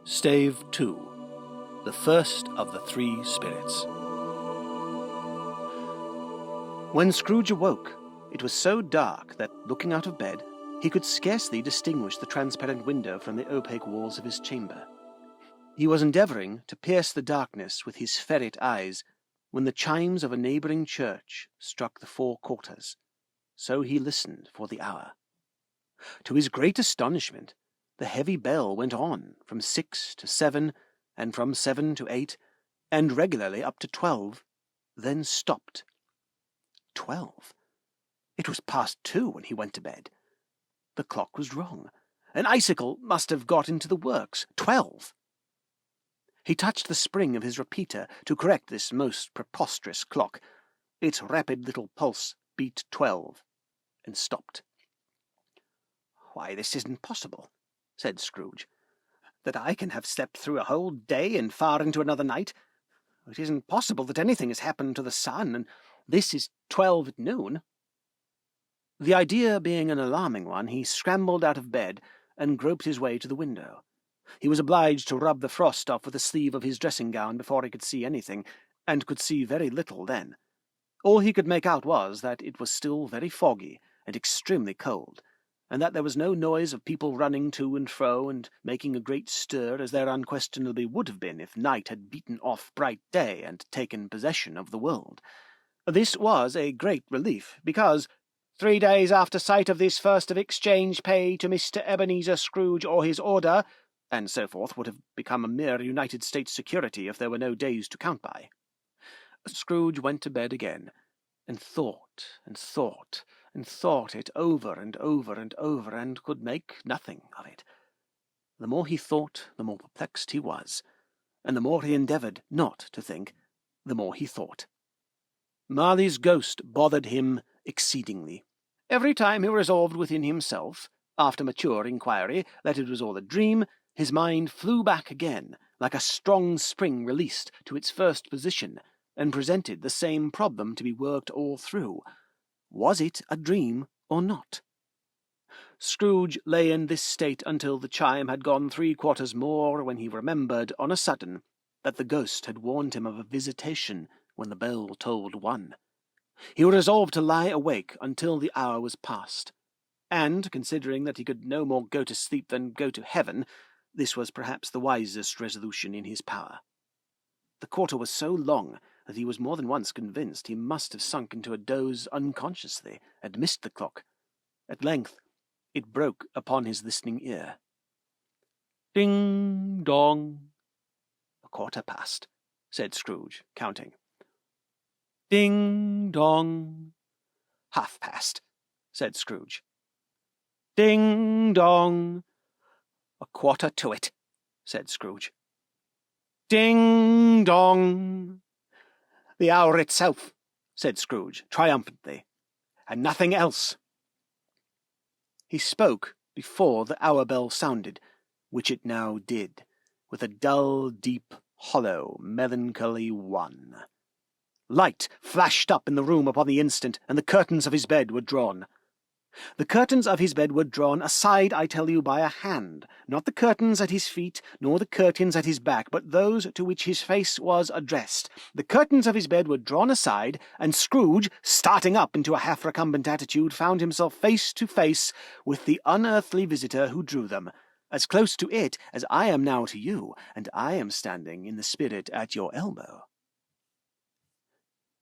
Stave 2. The First of the Three Spirits. When Scrooge awoke, it was so dark that, looking out of bed, he could scarcely distinguish the transparent window from the opaque walls of his chamber. He was endeavouring to pierce the darkness with his ferret eyes when the chimes of a neighbouring church struck the 4 quarters. So he listened for the hour. To his great astonishment, the heavy bell went on from 6 to 7, and from 7 to 8, and regularly up to 12, then stopped. 12. It was past 2 when he went to bed. The clock was wrong. An icicle must have got into the works. 12. He touched the spring of his repeater to correct this most preposterous clock. Its rapid little pulse beat 12, and stopped. "Why, this isn't possible," said Scrooge. "That I can have slept through a whole day and far into another night. It isn't possible that anything has happened to the sun, and this is 12 at noon." The idea being an alarming one, he scrambled out of bed and groped his way to the window. He was obliged to rub the frost off with the sleeve of his dressing-gown before he could see anything, and could see very little then. All he could make out was that it was still very foggy and extremely cold, and that there was no noise of people running to and fro and making a great stir, as there unquestionably would have been if night had beaten off bright day and taken possession of the world. This was a great relief, because 3 days after sight of this first of exchange pay to Mr. Ebenezer Scrooge or his order, and so forth, would have become a mere United States security if there were no days to count by. Scrooge went to bed again, and thought and thought and thought it over and over and over, and could make nothing of it. The more he thought, the more perplexed he was, and the more he endeavoured not to think, the more he thought. Marley's ghost bothered him exceedingly. Every time he resolved within himself, after mature inquiry, that it was all a dream, his mind flew back again, like a strong spring released to its first position, and presented the same problem to be worked all through. Was it a dream or not? Scrooge lay in this state until the chime had gone 3 quarters more, when he remembered, on a sudden, that the ghost had warned him of a visitation when the bell tolled 1. He resolved to lie awake until the hour was past, and, considering that he could no more go to sleep than go to heaven, this was perhaps the wisest resolution in his power. The quarter was so long that he was more than once convinced he must have sunk into a doze unconsciously and missed the clock. At length it broke upon his listening ear. "Ding dong." "A quarter past," said Scrooge, counting. "Ding dong." "Half past," said Scrooge. "Ding dong." "A quarter to it," said Scrooge. "Ding dong." "The hour itself," said Scrooge, triumphantly, "and nothing else." He spoke before the hour bell sounded, which it now did, with a dull, deep, hollow, melancholy 1. Light flashed up in the room upon the instant, and the curtains of his bed were drawn. The curtains of his bed were drawn aside, I tell you, by a hand, not the curtains at his feet, nor the curtains at his back, but those to which his face was addressed. The curtains of his bed were drawn aside, and Scrooge, starting up into a half-recumbent attitude, found himself face to face with the unearthly visitor who drew them, as close to it as I am now to you, and I am standing in the spirit at your elbow.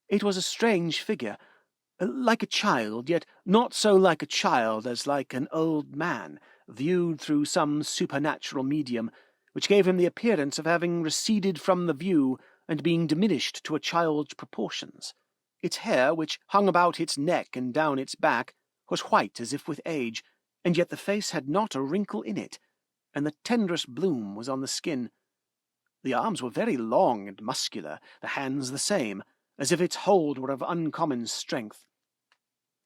It was a strange figure, like a child, yet not so like a child as like an old man, viewed through some supernatural medium, which gave him the appearance of having receded from the view and being diminished to a child's proportions. Its hair, which hung about its neck and down its back, was white as if with age, and yet the face had not a wrinkle in it, and the tenderest bloom was on the skin. The arms were very long and muscular, the hands the same, as if its hold were of uncommon strength.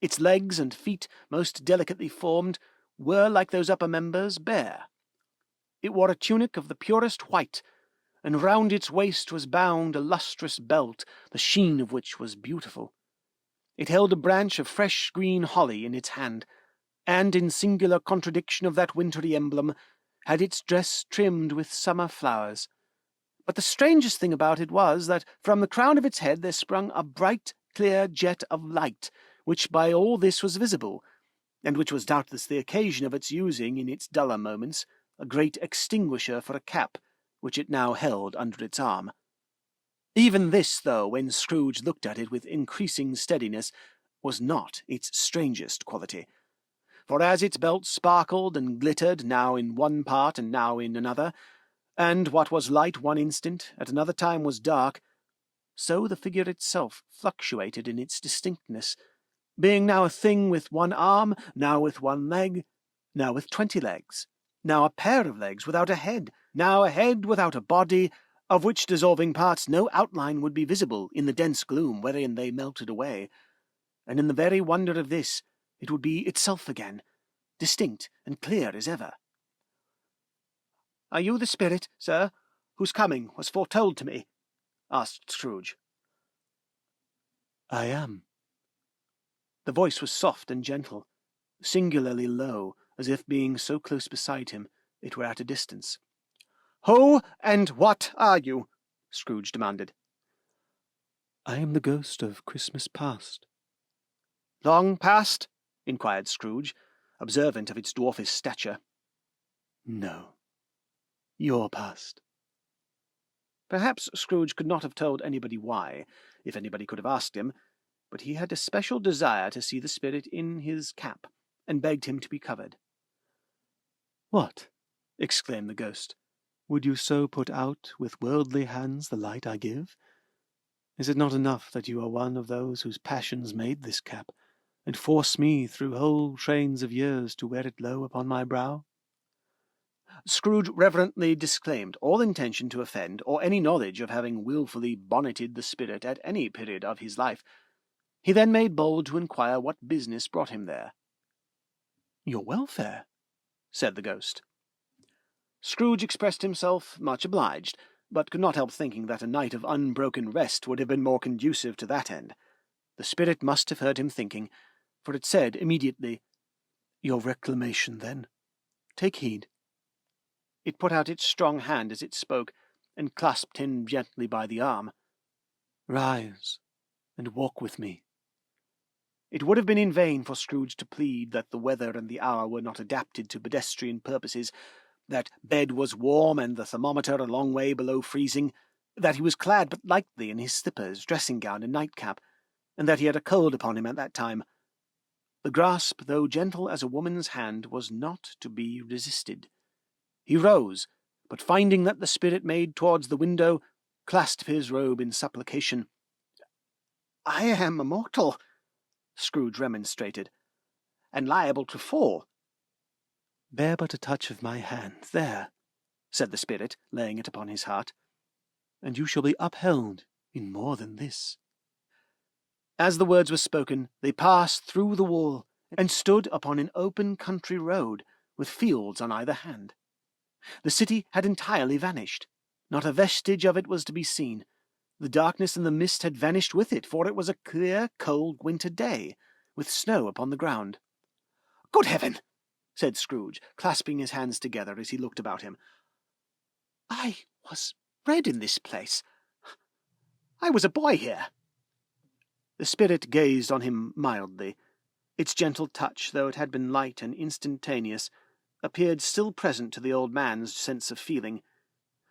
Its legs and feet, most delicately formed, were, like those upper members, bare. It wore a tunic of the purest white, and round its waist was bound a lustrous belt, the sheen of which was beautiful. It held a branch of fresh green holly in its hand, and, in singular contradiction of that wintry emblem, had its dress trimmed with summer flowers. But the strangest thing about it was that from the crown of its head there sprung a bright, clear jet of light, which by all this was visible, and which was doubtless the occasion of its using, in its duller moments, a great extinguisher for a cap, which it now held under its arm. Even this, though, when Scrooge looked at it with increasing steadiness, was not its strangest quality. For as its belt sparkled and glittered, now in one part and now in another, and what was light one instant, at another time was dark, so the figure itself fluctuated in its distinctness, being now a thing with one arm, now with one leg, now with 20 legs, now a pair of legs without a head, now a head without a body, of which dissolving parts no outline would be visible in the dense gloom wherein they melted away. And in the very wonder of this, it would be itself again, distinct and clear as ever. "Are you the spirit, sir, whose coming was foretold to me?" asked Scrooge. "I am." The voice was soft and gentle, singularly low, as if being so close beside him, it were at a distance. "Who and what are you?" Scrooge demanded. "I am the ghost of Christmas past." "Long past?" inquired Scrooge, observant of its dwarfish stature. "No, your past." Perhaps Scrooge could not have told anybody why, if anybody could have asked him, but he had a special desire to see the spirit in his cap, and begged him to be covered. "What?" exclaimed the ghost. "Would you so put out with worldly hands the light I give? Is it not enough that you are one of those whose passions made this cap, and force me through whole trains of years to wear it low upon my brow?" Scrooge reverently disclaimed all intention to offend, or any knowledge of having wilfully bonneted the spirit at any period of his life. He then made bold to inquire what business brought him there. "Your welfare," said the ghost. Scrooge expressed himself much obliged, but could not help thinking that a night of unbroken rest would have been more conducive to that end. The spirit must have heard him thinking, for it said immediately, "Your reclamation, then. Take heed." It put out its strong hand as it spoke, and clasped him gently by the arm. "Rise, and walk with me." It would have been in vain for Scrooge to plead that the weather and the hour were not adapted to pedestrian purposes, that bed was warm and the thermometer a long way below freezing, that he was clad but lightly in his slippers, dressing-gown, and nightcap, and that he had a cold upon him at that time. The grasp, though gentle as a woman's hand, was not to be resisted. He rose, but finding that the spirit made towards the window, clasped his robe in supplication. "I am a mortal," Scrooge remonstrated, "and liable to fall." "Bear but a touch of my hand, there," said the spirit, laying it upon his heart, "and you shall be upheld in more than this." As the words were spoken, they passed through the wall, and stood upon an open country road, with fields on either hand. The city had entirely vanished. Not a vestige of it was to be seen. The darkness and the mist had vanished with it, for it was a clear, cold winter day, with snow upon the ground. "Good heaven!" said Scrooge, clasping his hands together as he looked about him. "I was bred in this place. I was a boy here." The spirit gazed on him mildly. Its gentle touch, though it had been light and instantaneous, appeared still present to the old man's sense of feeling.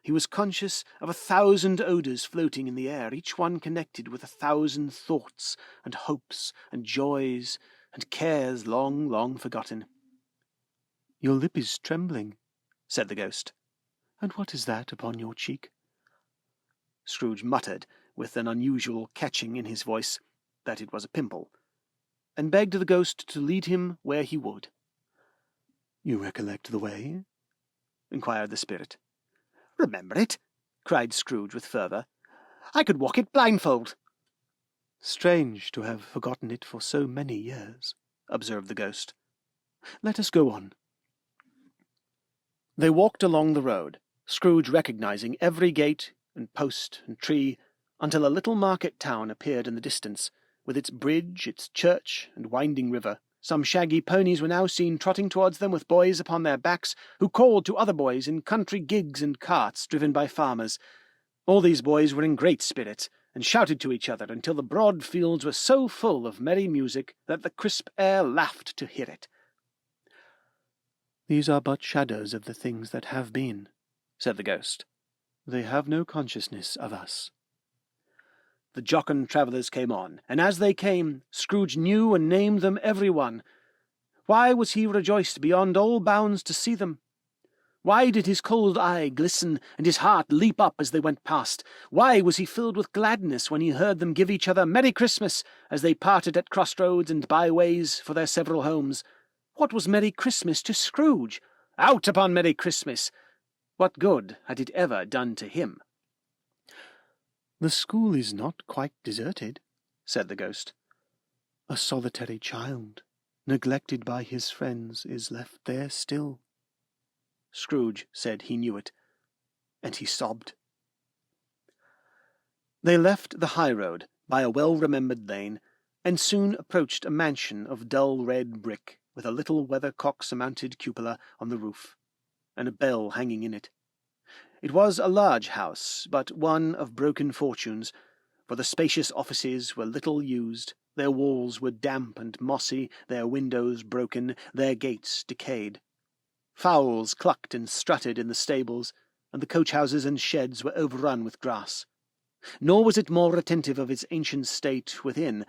He was conscious of 1,000 odours floating in the air, each one connected with 1,000 thoughts and hopes and joys and cares long, long forgotten. "Your lip is trembling," said the ghost. "And what is that upon your cheek?" Scrooge muttered, with an unusual catching in his voice, that it was a pimple, and begged the ghost to lead him where he would. "You recollect the way?" inquired the spirit. "Remember it?" cried Scrooge with fervour. "I could walk it blindfold." "Strange to have forgotten it for so many years," observed the ghost. "Let us go on." They walked along the road, Scrooge recognizing every gate and post and tree, until a little market town appeared in the distance, with its bridge, its church, and winding river, Some shaggy ponies were now seen trotting towards them with boys upon their backs, who called to other boys in country gigs and carts driven by farmers. All these boys were in great spirits, and shouted to each other until the broad fields were so full of merry music that the crisp air laughed to hear it. "These are but shadows of the things that have been," said the ghost. "They have no consciousness of us." The jocund travellers came on, and as they came, Scrooge knew and named them every one. Why was he rejoiced beyond all bounds to see them? Why did his cold eye glisten and his heart leap up as they went past? Why was he filled with gladness when he heard them give each other Merry Christmas as they parted at crossroads and byways for their several homes? What was Merry Christmas to Scrooge? Out upon Merry Christmas! What good had it ever done to him? "The school is not quite deserted," said the ghost. "A solitary child, neglected by his friends, is left there still." Scrooge said he knew it, and he sobbed. They left the high road by a well-remembered lane, and soon approached a mansion of dull red brick, with a little weathercock-surmounted cupola on the roof, and a bell hanging in it. It was a large house, but one of broken fortunes, for the spacious offices were little used, their walls were damp and mossy, their windows broken, their gates decayed. Fowls clucked and strutted in the stables, and the coach-houses and sheds were overrun with grass. Nor was it more attentive of its ancient state within,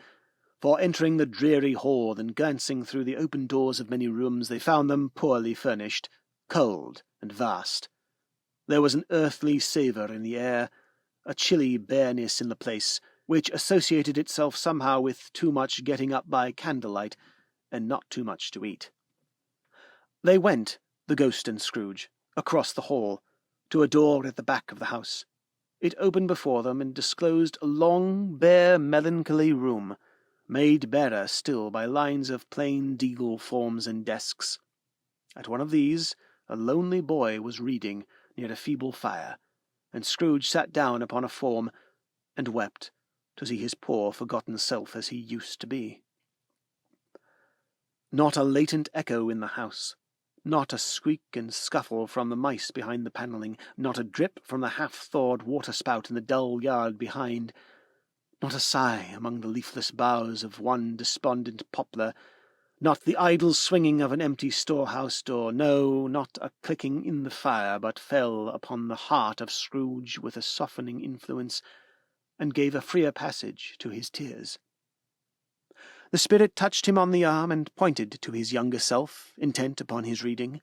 for entering the dreary hall and glancing through the open doors of many rooms, they found them poorly furnished, cold and vast. There was an earthly savour in the air, a chilly bareness in the place, which associated itself somehow with too much getting up by candlelight, and not too much to eat. They went, the ghost and Scrooge, across the hall, to a door at the back of the house. It opened before them and disclosed a long, bare, melancholy room, made barer still by lines of plain deal forms and desks. At one of these a lonely boy was reading near a feeble fire, and Scrooge sat down upon a form and wept to see his poor forgotten self as he used to be. Not a latent echo in the house, not a squeak and scuffle from the mice behind the panelling, not a drip from the half-thawed water-spout in the dull yard behind, not a sigh among the leafless boughs of one despondent poplar, not the idle swinging of an empty storehouse door, no, not a clicking in the fire, but fell upon the heart of Scrooge with a softening influence, and gave a freer passage to his tears. The spirit touched him on the arm and pointed to his younger self, intent upon his reading.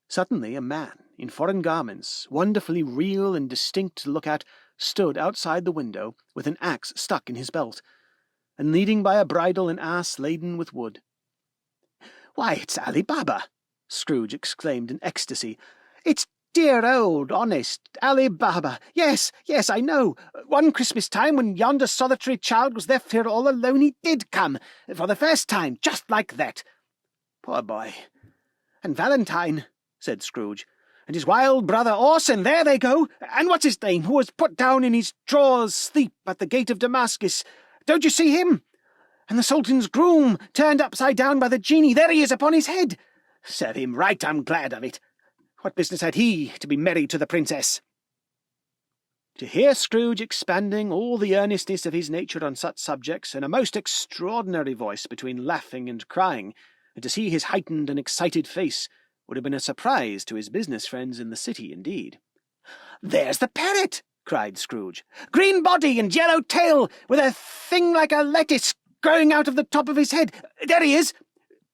Suddenly a man, in foreign garments, wonderfully real and distinct to look at, stood outside the window with an axe stuck in his belt, and leading by a bridle an ass laden with wood. "Why, it's Ali Baba!" Scrooge exclaimed in ecstasy. "It's dear old, honest Ali Baba! Yes, yes, I know. One Christmas time, when yonder solitary child was left here all alone, he did come, for the first time, just like that. Poor boy! And Valentine," said Scrooge, "and his wild brother Orson, there they go, and what's his name, who was put down in his drawers sleep at the gate of Damascus. Don't you see him? And the Sultan's groom, turned upside down by the genie, there he is upon his head. Serve him right, I'm glad of it. What business had he to be married to the princess?" To hear Scrooge expanding all the earnestness of his nature on such subjects in a most extraordinary voice between laughing and crying, and to see his heightened and excited face, would have been a surprise to his business friends in the city indeed. "There's the parrot!" cried Scrooge. "Green body and yellow tail, with a thing like a lettuce growing out of the top of his head. There he is!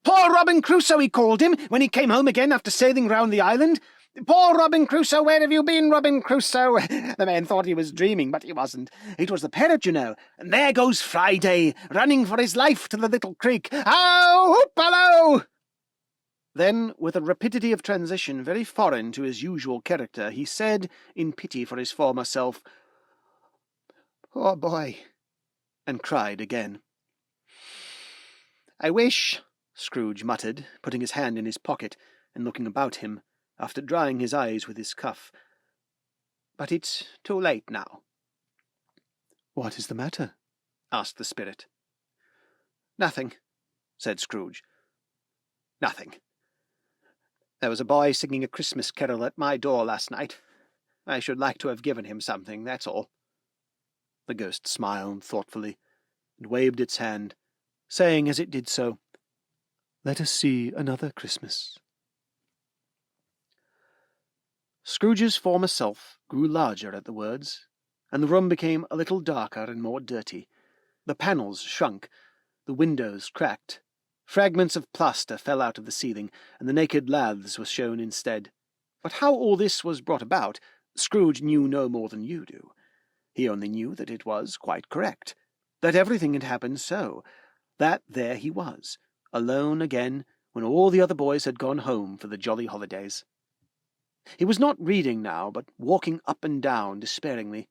Poor Robin Crusoe, he called him, when he came home again after sailing round the island. Poor Robin Crusoe, where have you been, Robin Crusoe?" The man thought he was dreaming, but he wasn't. It was the parrot, you know. And there goes Friday, running for his life to the little creek. "Ow! Hoop-allo!" Then, with a rapidity of transition very foreign to his usual character, he said, in pity for his former self, "Poor boy," and cried again. "I wish," Scrooge muttered, putting his hand in his pocket and looking about him, after drying his eyes with his cuff, "but it's too late now." "What is the matter?" asked the spirit. "Nothing," said Scrooge. "Nothing. There was a boy singing a Christmas carol at my door last night. I should like to have given him something, that's all." The ghost smiled thoughtfully, and waved its hand, saying as it did so, "Let us see another Christmas." Scrooge's former self grew larger at the words, and the room became a little darker and more dirty. The panels shrunk, the windows cracked, fragments of plaster fell out of the ceiling, and the naked laths were shown instead. But how all this was brought about, Scrooge knew no more than you do. He only knew that it was quite correct, that everything had happened so, that there he was, alone again, when all the other boys had gone home for the jolly holidays. He was not reading now, but walking up and down despairingly.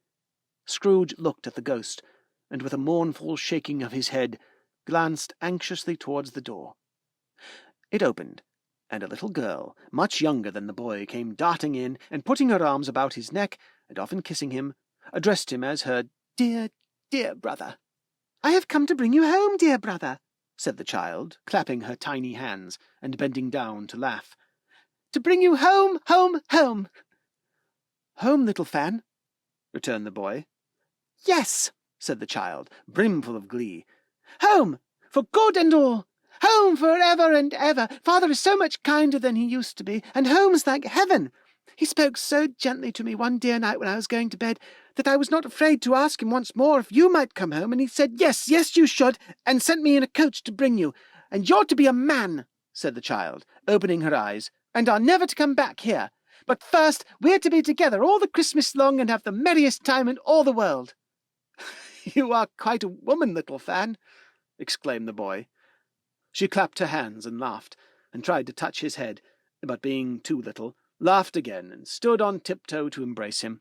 Scrooge looked at the ghost, and with a mournful shaking of his head, glanced anxiously towards the door. It opened, and a little girl, much younger than the boy, came darting in, and putting her arms about his neck, and often kissing him, addressed him as her dear, dear brother. "I have come to bring you home, dear brother," said the child, clapping her tiny hands, and bending down to laugh. "To bring you home, home, home." "Home, little Fan?" returned the boy. "Yes," said the child, brimful of glee. "Home, for good and all. Home for ever and ever. Father is so much kinder than he used to be, and home's like heaven. He spoke so gently to me one dear night when I was going to bed that I was not afraid to ask him once more if you might come home, and he said, 'Yes, yes, you should,' and sent me in a coach to bring you. And you're to be a man," said the child, opening her eyes, "and are never to come back here. But first we're to be together all the Christmas long and have the merriest time in all the world." "You are quite a woman, little Fan," exclaimed the boy. She clapped her hands and laughed, and tried to touch his head, but being too little, laughed again, and stood on tiptoe to embrace him.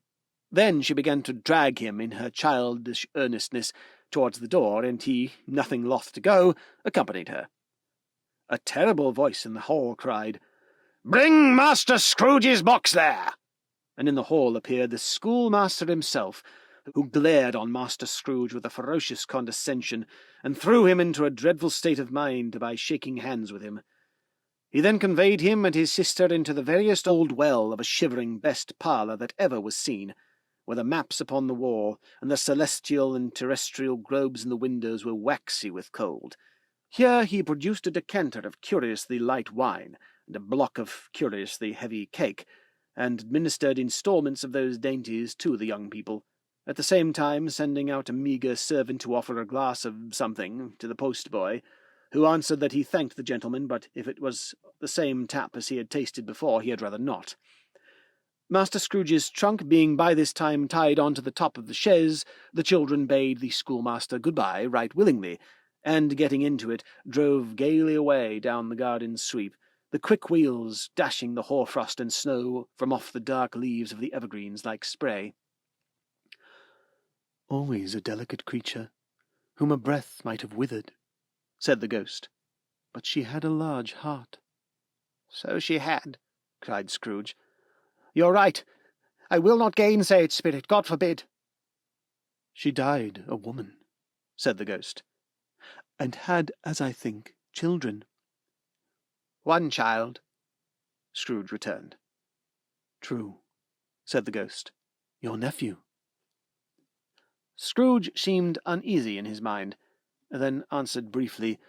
Then she began to drag him in her childish earnestness towards the door, and he, nothing loth to go, accompanied her. A terrible voice in the hall cried, "Bring Master Scrooge's box there!" And in the hall appeared the schoolmaster himself, who glared on Master Scrooge with a ferocious condescension, and threw him into a dreadful state of mind by shaking hands with him. He then conveyed him and his sister into the veriest old well of a shivering best parlour that ever was seen, where the maps upon the wall, and the celestial and terrestrial globes in the windows were waxy with cold. Here he produced a decanter of curiously light wine, and a block of curiously heavy cake, and administered instalments of those dainties to the young people, at the same time sending out a meagre servant to offer a glass of something to the post-boy, who answered that he thanked the gentleman, but if it was the same tap as he had tasted before, he had rather not. Master Scrooge's trunk being by this time tied on to the top of the chaise, the children bade the schoolmaster good-bye right willingly, and, getting into it, drove gaily away down the garden sweep, the quick wheels dashing the hoar-frost and snow from off the dark leaves of the evergreens like spray. "Always a delicate creature, whom a breath might have withered," said the ghost. "But she had a large heart." "So she had," cried Scrooge. "You're right. I will not gainsay it, Spirit, God forbid." "She died a woman," said the ghost, "and had, as I think, children." "One child," Scrooge returned. "True," said the ghost. "Your nephew." Scrooge seemed uneasy in his mind, then answered briefly,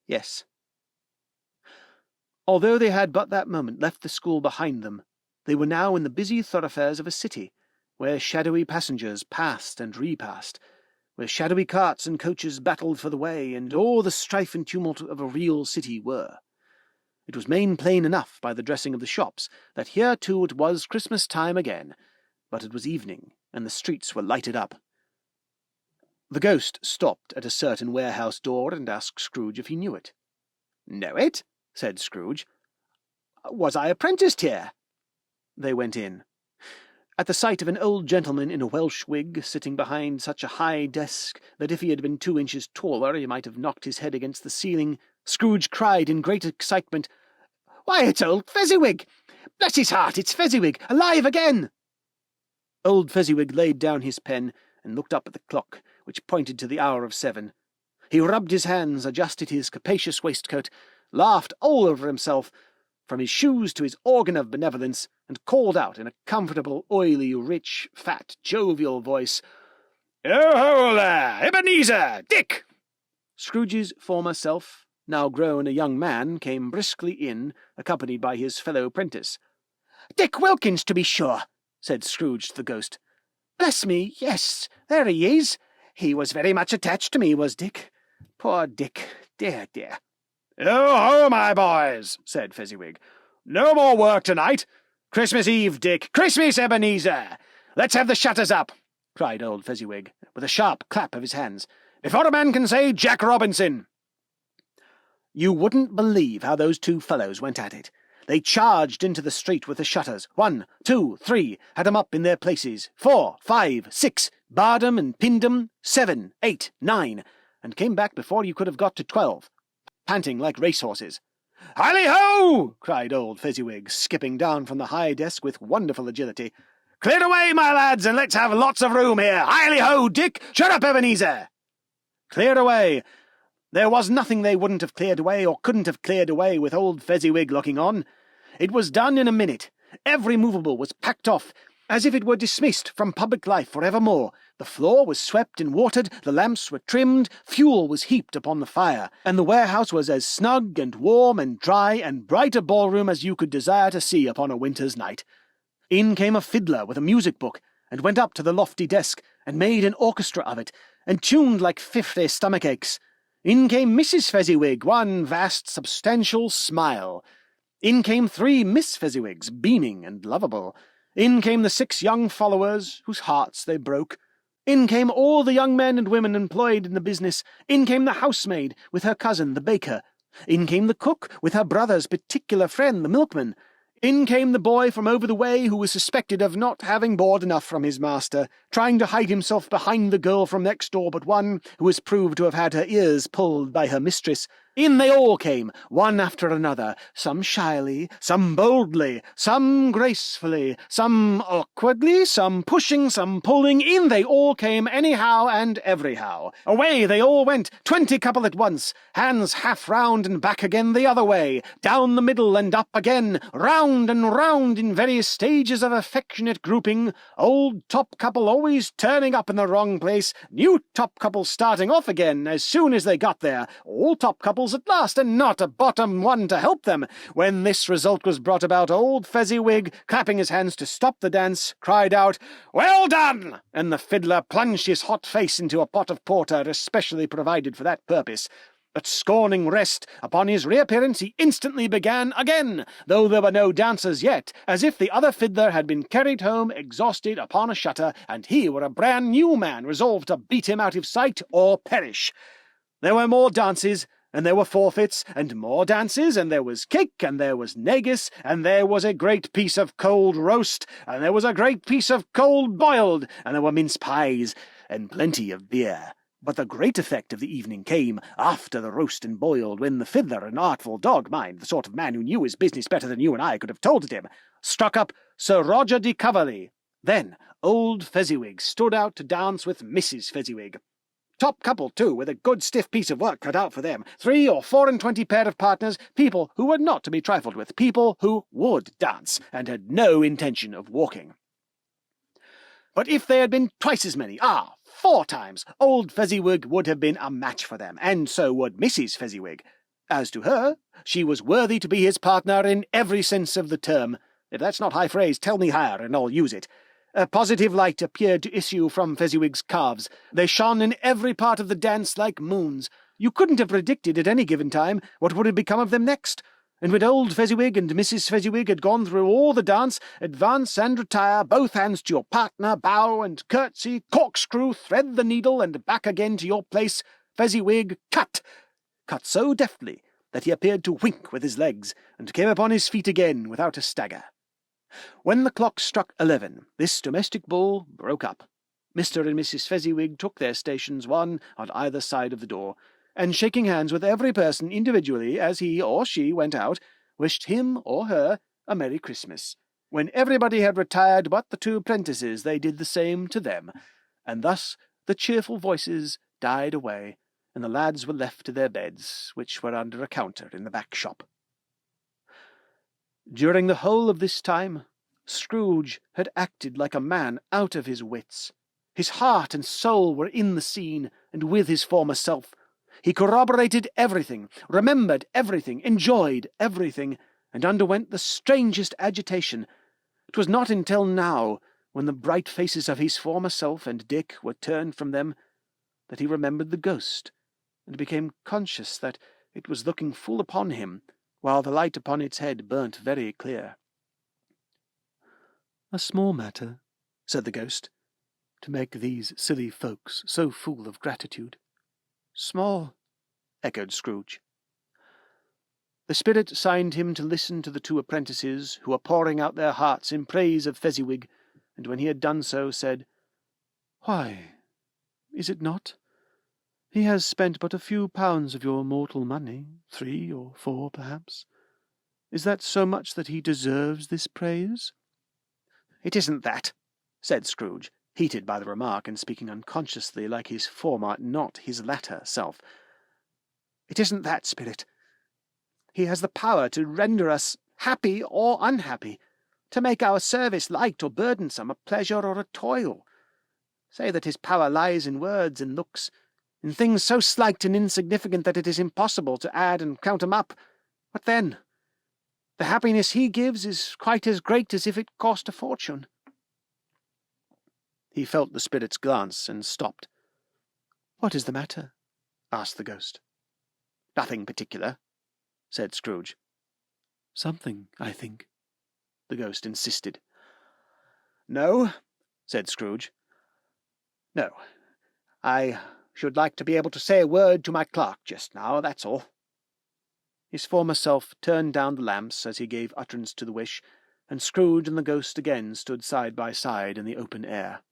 "Yes." Although they had but that moment left the school behind them, they were now in the busy thoroughfares of a city, where shadowy passengers passed and repassed, where shadowy carts and coaches battled for the way, and all the strife and tumult of a real city were. It was made plain enough by the dressing of the shops that here too it was Christmas time again, but it was evening, and the streets were lighted up. The ghost stopped at a certain warehouse door and asked Scrooge if he knew it. "Know it?" said Scrooge. "Was I apprenticed here?" They went in. At the sight of an old gentleman in a Welsh wig sitting behind such a high desk that if he had been 2 inches taller he might have knocked his head against the ceiling, Scrooge cried in great excitement, "Why, it's old Fezziwig! Bless his heart, it's Fezziwig, alive again!" Old Fezziwig laid down his pen and looked up at the clock, which pointed to the hour of 7. He rubbed his hands, adjusted his capacious waistcoat, laughed all over himself, from his shoes to his organ of benevolence, and called out in a comfortable, oily, rich, fat, jovial voice, "Oh, there! Ebenezer! Dick!" Scrooge's former self, now grown a young man, came briskly in, accompanied by his fellow prentice. "Dick Wilkins, to be sure," said Scrooge to the ghost. "Bless me, yes, there he is. He was very much attached to me, was Dick. Poor Dick, dear, dear." "Oh, ho, my boys," said Fezziwig. "No more work tonight. Christmas Eve, Dick. Christmas, Ebenezer. Let's have the shutters up," cried old Fezziwig, with a sharp clap of his hands, "before a man can say Jack Robinson." You wouldn't believe how those two fellows went at it. They charged into the street with the shutters. 1, 2, 3, had 'em up in their places. 4, 5, 6, barred 'em and pinned 'em. 7, 8, 9, and came back before you could have got to 12, panting like racehorses. "Hiley-ho!" cried old Fezziwig, skipping down from the high desk with wonderful agility. "Clear away, my lads, and let's have lots of room here. Hiley-ho, Dick! Shut up, Ebenezer!" Cleared away. There was nothing they wouldn't have cleared away or couldn't have cleared away with old Fezziwig looking on. It was done in a minute. Every movable was packed off, as if it were dismissed from public life for evermore. The floor was swept and watered, the lamps were trimmed, fuel was heaped upon the fire, and the warehouse was as snug and warm and dry and bright a ballroom as you could desire to see upon a winter's night. In came a fiddler with a music book, and went up to the lofty desk, and made an orchestra of it, and tuned like 50 stomach aches. In came Mrs. Fezziwig, one vast substantial smile. In came 3 Miss Fezziwigs, beaming and lovable. In came the 6 young followers, whose hearts they broke. In came all the young men and women employed in the business. In came the housemaid, with her cousin, the baker. In came the cook, with her brother's particular friend, the milkman. In came the boy from over the way who was suspected of not having board enough from his master, trying to hide himself behind the girl from next door but one, who was proved to have had her ears pulled by her mistress. In they all came, one after another, some shyly, some boldly, some gracefully, some awkwardly, some pushing, some pulling. In they all came anyhow and everyhow. Away they all went, 20 couple at once, hands half round and back again the other way, down the middle and up again, round and round in various stages of affectionate grouping, old top couple always turning up in the wrong place, new top couple starting off again as soon as they got there, all top couples at last, and not a bottom one to help them. When this result was brought about, old Fezziwig, clapping his hands to stop the dance, cried out, "Well done!" and the fiddler plunged his hot face into a pot of porter especially provided for that purpose. But scorning rest, upon his reappearance he instantly began again, though there were no dancers yet, as if the other fiddler had been carried home exhausted upon a shutter, and he were a brand new man resolved to beat him out of sight or perish. There were more dances, and there were forfeits, and more dances, and there was cake, and there was negus, and there was a great piece of cold roast, and there was a great piece of cold boiled, and there were mince pies, and plenty of beer. But the great effect of the evening came after the roast and boiled, when the fiddler, an artful dog, mind, the sort of man who knew his business better than you and I could have told it him, struck up Sir Roger de Coverley. Then old Fezziwig stood out to dance with Mrs. Fezziwig. Top couple, too, with a good stiff piece of work cut out for them. 3 or 24 pair of partners, people who were not to be trifled with, people who would dance, and had no intention of walking. But if there had been twice as many, 4 times, old Fezziwig would have been a match for them, and so would Mrs. Fezziwig. As to her, she was worthy to be his partner in every sense of the term. If that's not high phrase, tell me higher, and I'll use it. A positive light appeared to issue from Fezziwig's calves. They shone in every part of the dance like moons. You couldn't have predicted at any given time what would have become of them next. And when old Fezziwig and Mrs. Fezziwig had gone through all the dance, advance and retire, both hands to your partner, bow and curtsy, corkscrew, thread the needle, and back again to your place, Fezziwig cut so deftly that he appeared to wink with his legs, and came upon his feet again without a stagger. When the clock struck 11, this domestic ball broke up. Mr. and Mrs. Fezziwig took their stations, one on either side of the door, and shaking hands with every person individually as he or she went out, wished him or her a Merry Christmas. When everybody had retired but the 2 apprentices, they did the same to them, and thus the cheerful voices died away, and the lads were left to their beds, which were under a counter in the back shop. During the whole of this time, Scrooge had acted like a man out of his wits. His heart and soul were in the scene, and with his former self. He corroborated everything, remembered everything, enjoyed everything, and underwent the strangest agitation. It was not until now, when the bright faces of his former self and Dick were turned from them, that he remembered the ghost, and became conscious that it was looking full upon him, while the light upon its head burnt very clear. "A small matter," said the ghost, "to make these silly folks so full of gratitude." "Small," echoed Scrooge. The spirit signed him to listen to the two apprentices, who were pouring out their hearts in praise of Fezziwig, and when he had done so, said, "Why, is it not? He has spent but a few pounds of your mortal money, 3 or 4 perhaps. Is that so much that he deserves this praise?" "It isn't that," said Scrooge, heated by the remark, and speaking unconsciously like his former, not his latter, self. "It isn't that, Spirit. He has the power to render us happy or unhappy, to make our service light or burdensome, a pleasure or a toil. Say that his power lies in words and looks, in things so slight and insignificant that it is impossible to add and count 'em up. What then? The happiness he gives is quite as great as if it cost a fortune." He felt the spirit's glance and stopped. "What is the matter?" asked the ghost. "Nothing particular," said Scrooge. "Something, I think," the ghost insisted. "No," said Scrooge. "No. I should like to be able to say a word to my clerk just now, that's all." His former self turned down the lamps as he gave utterance to the wish, and Scrooge and the ghost again stood side by side in the open air.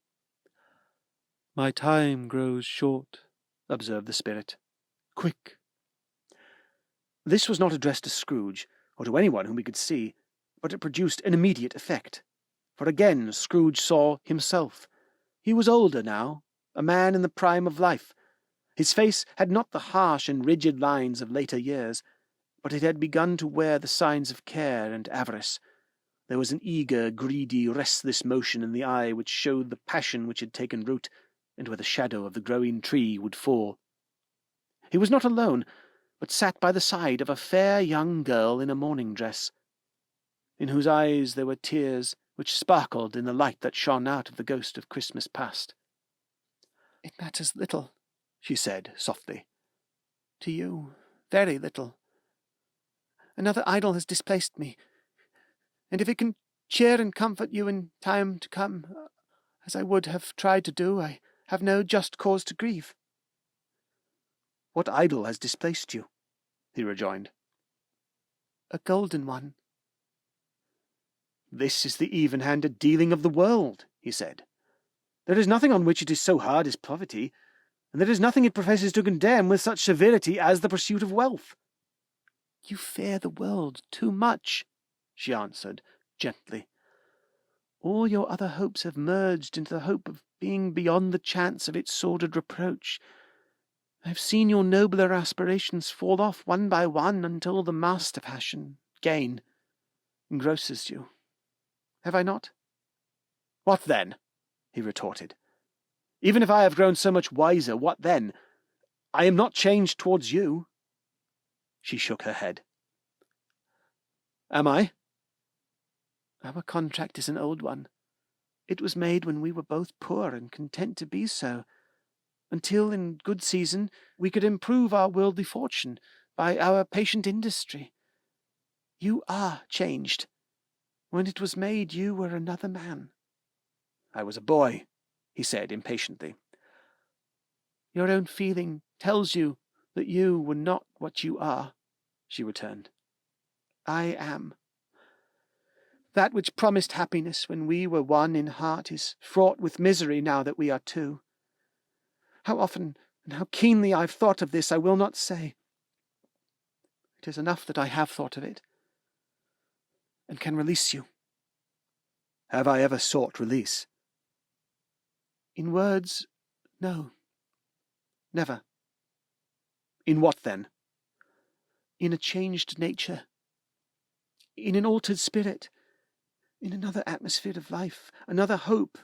"My time grows short," observed the spirit. "Quick." This was not addressed to Scrooge, or to anyone whom he could see, but it produced an immediate effect. For again Scrooge saw himself. He was older now, a man in the prime of life. His face had not the harsh and rigid lines of later years, but it had begun to wear the signs of care and avarice. There was an eager, greedy, restless motion in the eye which showed the passion which had taken root, and where the shadow of the growing tree would fall. He was not alone, but sat by the side of a fair young girl in a morning dress, in whose eyes there were tears which sparkled in the light that shone out of the ghost of Christmas past. "It matters little," she said softly. "To you, very little. Another idol has displaced me, and if it can cheer and comfort you in time to come, as I would have tried to do, I have no just cause to grieve." "What idol has displaced you?" he rejoined. "A golden one." "This is the even-handed dealing of the world," he said. "There is nothing on which it is so hard as poverty, and there is nothing it professes to condemn with such severity as the pursuit of wealth." "You fear the world too much," she answered, gently. "All your other hopes have merged into the hope of being beyond the chance of its sordid reproach. I have seen your nobler aspirations fall off one by one until the master passion, gain, engrosses you. Have I not?" "What then?" he retorted. "Even if I have grown so much wiser, what then? I am not changed towards you." She shook her head. "Am I?" "Our contract is an old one. It was made when we were both poor and content to be so, until in good season we could improve our worldly fortune by our patient industry. You are changed. When it was made, you were another man." "I was a boy," he said impatiently. "Your own feeling tells you that you were not what you are," she returned. "I am. That which promised happiness when we were one in heart is fraught with misery now that we are two. How often and how keenly I have thought of this I will not say. It is enough that I have thought of it, and can release you." "Have I ever sought release?" "In words, no. Never. In what, then? In a changed nature, in an altered spirit, in another atmosphere of life, another hope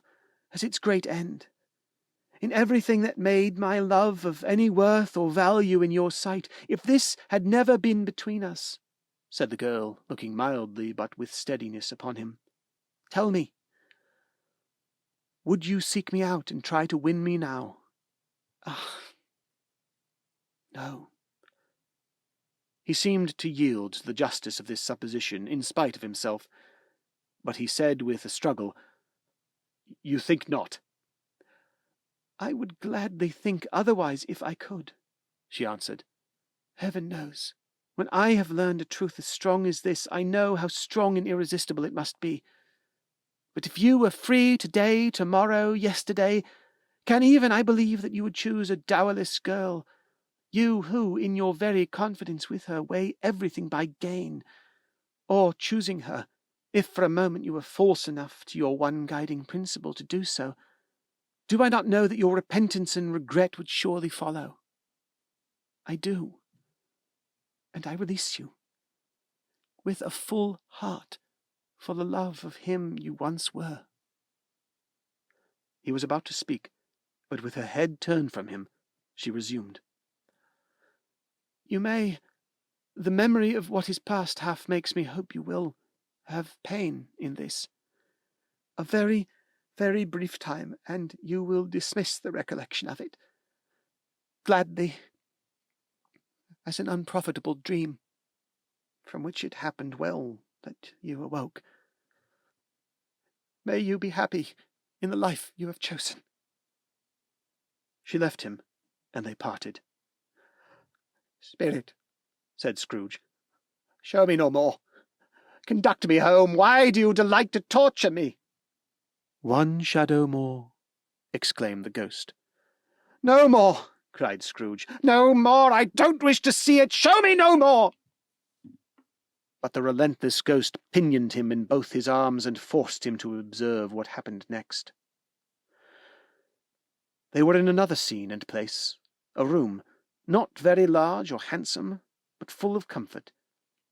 as its great end, in everything that made my love of any worth or value in your sight. If this had never been between us, said the girl, looking mildly but with steadiness upon him, tell me, would you seek me out and try to win me now? Ah, no. He seemed to yield to the justice of this supposition in spite of himself, but he said with a struggle, You think not? I would gladly think otherwise if I could, she answered. Heaven knows, when I have learned a truth as strong as this, I know how strong and irresistible it must be. But if you were free today, tomorrow, yesterday, can even I believe that you would choose a dowerless girl, you who, in your very confidence with her, weigh everything by gain, or choosing her, if for a moment you were false enough to your one guiding principle to do so, do I not know that your repentance and regret would surely follow? I do, and I release you, with a full heart, for the love of him you once were. He was about to speak, but with her head turned from him, she resumed. You may. The memory of what is past half makes me hope you will have pain in this. A very, very brief time, and you will dismiss the recollection of it, gladly, as an unprofitable dream, from which it happened well that you awoke. May you be happy in the life you have chosen. She left him, and they parted. Spirit, said Scrooge, show me no more. Conduct me home. Why do you delight to torture me? One shadow more, exclaimed the ghost. No more, cried Scrooge. No more. I don't wish to see it. Show me no more. But the relentless ghost pinioned him in both his arms and forced him to observe what happened next. They were in another scene and place, a room, not very large or handsome, but full of comfort.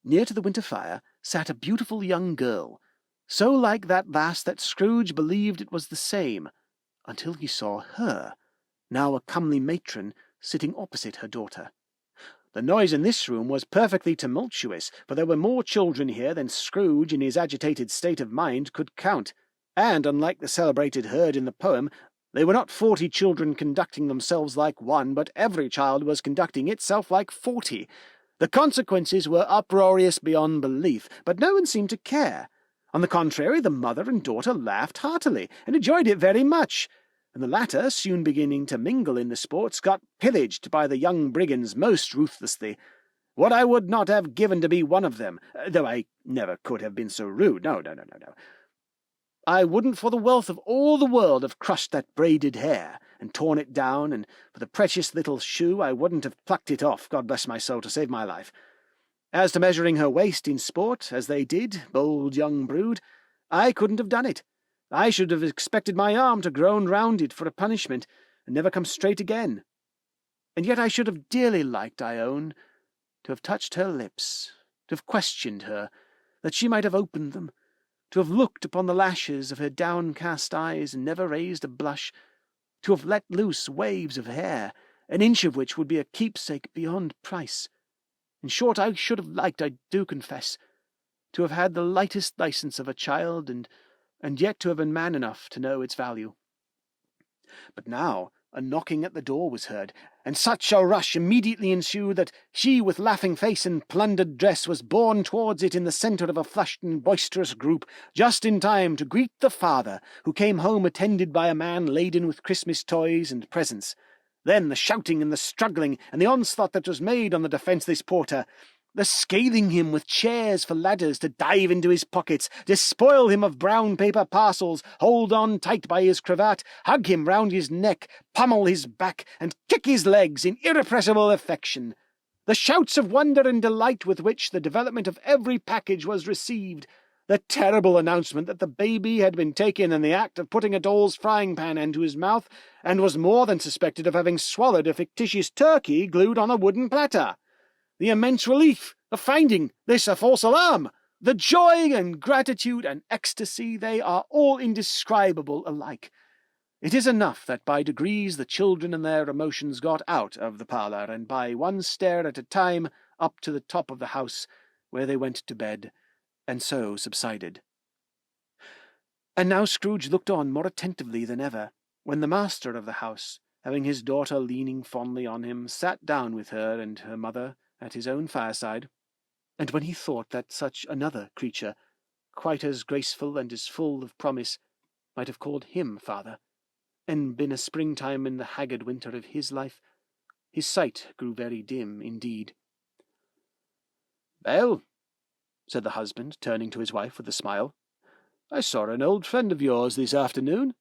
Near to the winter fire sat a beautiful young girl, so like that lass that Scrooge believed it was the same, until he saw her, now a comely matron, sitting opposite her daughter. The noise in this room was perfectly tumultuous, for there were more children here than Scrooge, in his agitated state of mind, could count, and, unlike the celebrated herd in the poem, they were not 40 children conducting themselves like one, but every child was conducting itself like 40. The consequences were uproarious beyond belief, but no one seemed to care. On the contrary, the mother and daughter laughed heartily, and enjoyed it very much, and the latter, soon beginning to mingle in the sports, got pillaged by the young brigands most ruthlessly. What I would not have given to be one of them, though I never could have been so rude. No. I wouldn't for the wealth of all the world have crushed that braided hair, and torn it down, and for the precious little shoe I wouldn't have plucked it off, God bless my soul, to save my life. As to measuring her waist in sport, as they did, bold young brood, I couldn't have done it. I should have expected my arm to groan round it for a punishment, and never come straight again. And yet I should have dearly liked, I own, to have touched her lips, to have questioned her, that she might have opened them, to have looked upon the lashes of her downcast eyes and never raised a blush, to have let loose waves of hair, an inch of which would be a keepsake beyond price. In short, I should have liked, I do confess, to have had the lightest licence of a child, and yet to have been man enough to know its value. But now a knocking at the door was heard, and such a rush immediately ensued that she, with laughing face and plundered dress, was borne towards it in the centre of a flushed and boisterous group, just in time to greet the father, who came home attended by a man laden with Christmas toys and presents. Then the shouting and the struggling, and the onslaught that was made on the defenceless porter, the scaling him with chairs for ladders to dive into his pockets, despoil him of brown paper parcels, hold on tight by his cravat, hug him round his neck, pummel his back, and kick his legs in irrepressible affection. The shouts of wonder and delight with which the development of every package was received, The terrible announcement that the baby had been taken in the act of putting a doll's frying-pan into his mouth, and was more than suspected of having swallowed a fictitious turkey glued on a wooden platter. The immense relief of finding this a false alarm. The joy and gratitude and ecstasy, they are all indescribable alike. It is enough that by degrees the children and their emotions got out of the parlour, and by one stair at a time up to the top of the house, where they went to bed, and so subsided. And now Scrooge looked on more attentively than ever, when the master of the house, having his daughter leaning fondly on him, sat down with her and her mother at his own fireside, and when he thought that such another creature, quite as graceful and as full of promise, might have called him father, and been a springtime in the haggard winter of his life, his sight grew very dim indeed. "Well," said the husband, turning to his wife with a smile, "I saw an old friend of yours this afternoon."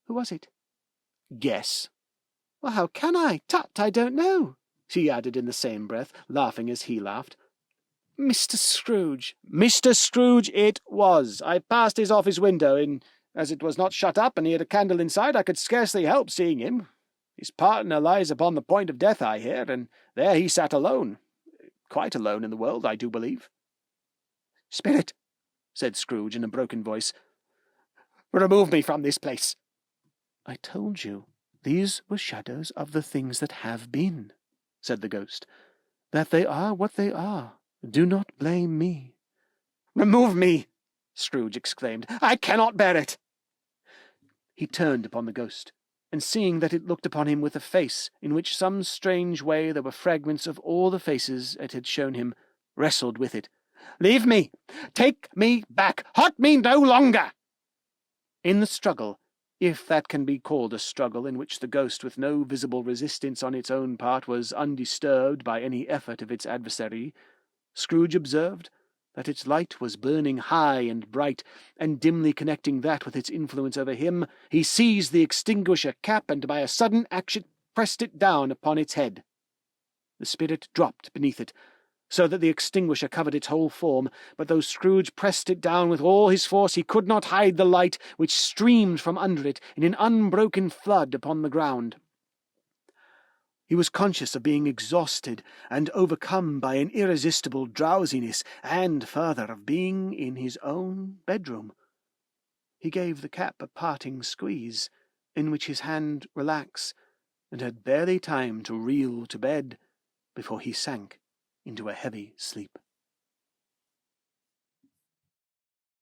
"Who was it?" "Guess." "Well, how can I? Tut, I don't know," she added in the same breath, laughing as he laughed. "Mr. Scrooge." "Mr. Scrooge it was. I passed his office window, and as it was not shut up and he had a candle inside, I could scarcely help seeing him. His partner lies upon the point of death, I hear, and there he sat alone. Quite alone in the world, I do believe." "Spirit," said Scrooge in a broken voice, "remove me from this place." "I told you these were shadows of the things that have been," said the ghost, "that they are what they are. Do not blame me." "Remove me!" Scrooge exclaimed. "I cannot bear it." He turned upon the ghost, and seeing that it looked upon him with a face in which some strange way there were fragments of all the faces it had shown him, wrestled with it. "Leave me! Take me back! Haunt me no longer!" In the struggle, if that can be called a struggle in which the ghost, with no visible resistance on its own part, was undisturbed by any effort of its adversary, Scrooge observed that its light was burning high and bright, and dimly connecting that with its influence over him, he seized the extinguisher cap, and by a sudden action pressed it down upon its head. The spirit dropped beneath it, so that the extinguisher covered its whole form, but though Scrooge pressed it down with all his force, he could not hide the light which streamed from under it in an unbroken flood upon the ground. He was conscious of being exhausted and overcome by an irresistible drowsiness, and, further, of being in his own bedroom. He gave the cap a parting squeeze, in which his hand relaxed, and had barely time to reel to bed before he sank into a heavy sleep.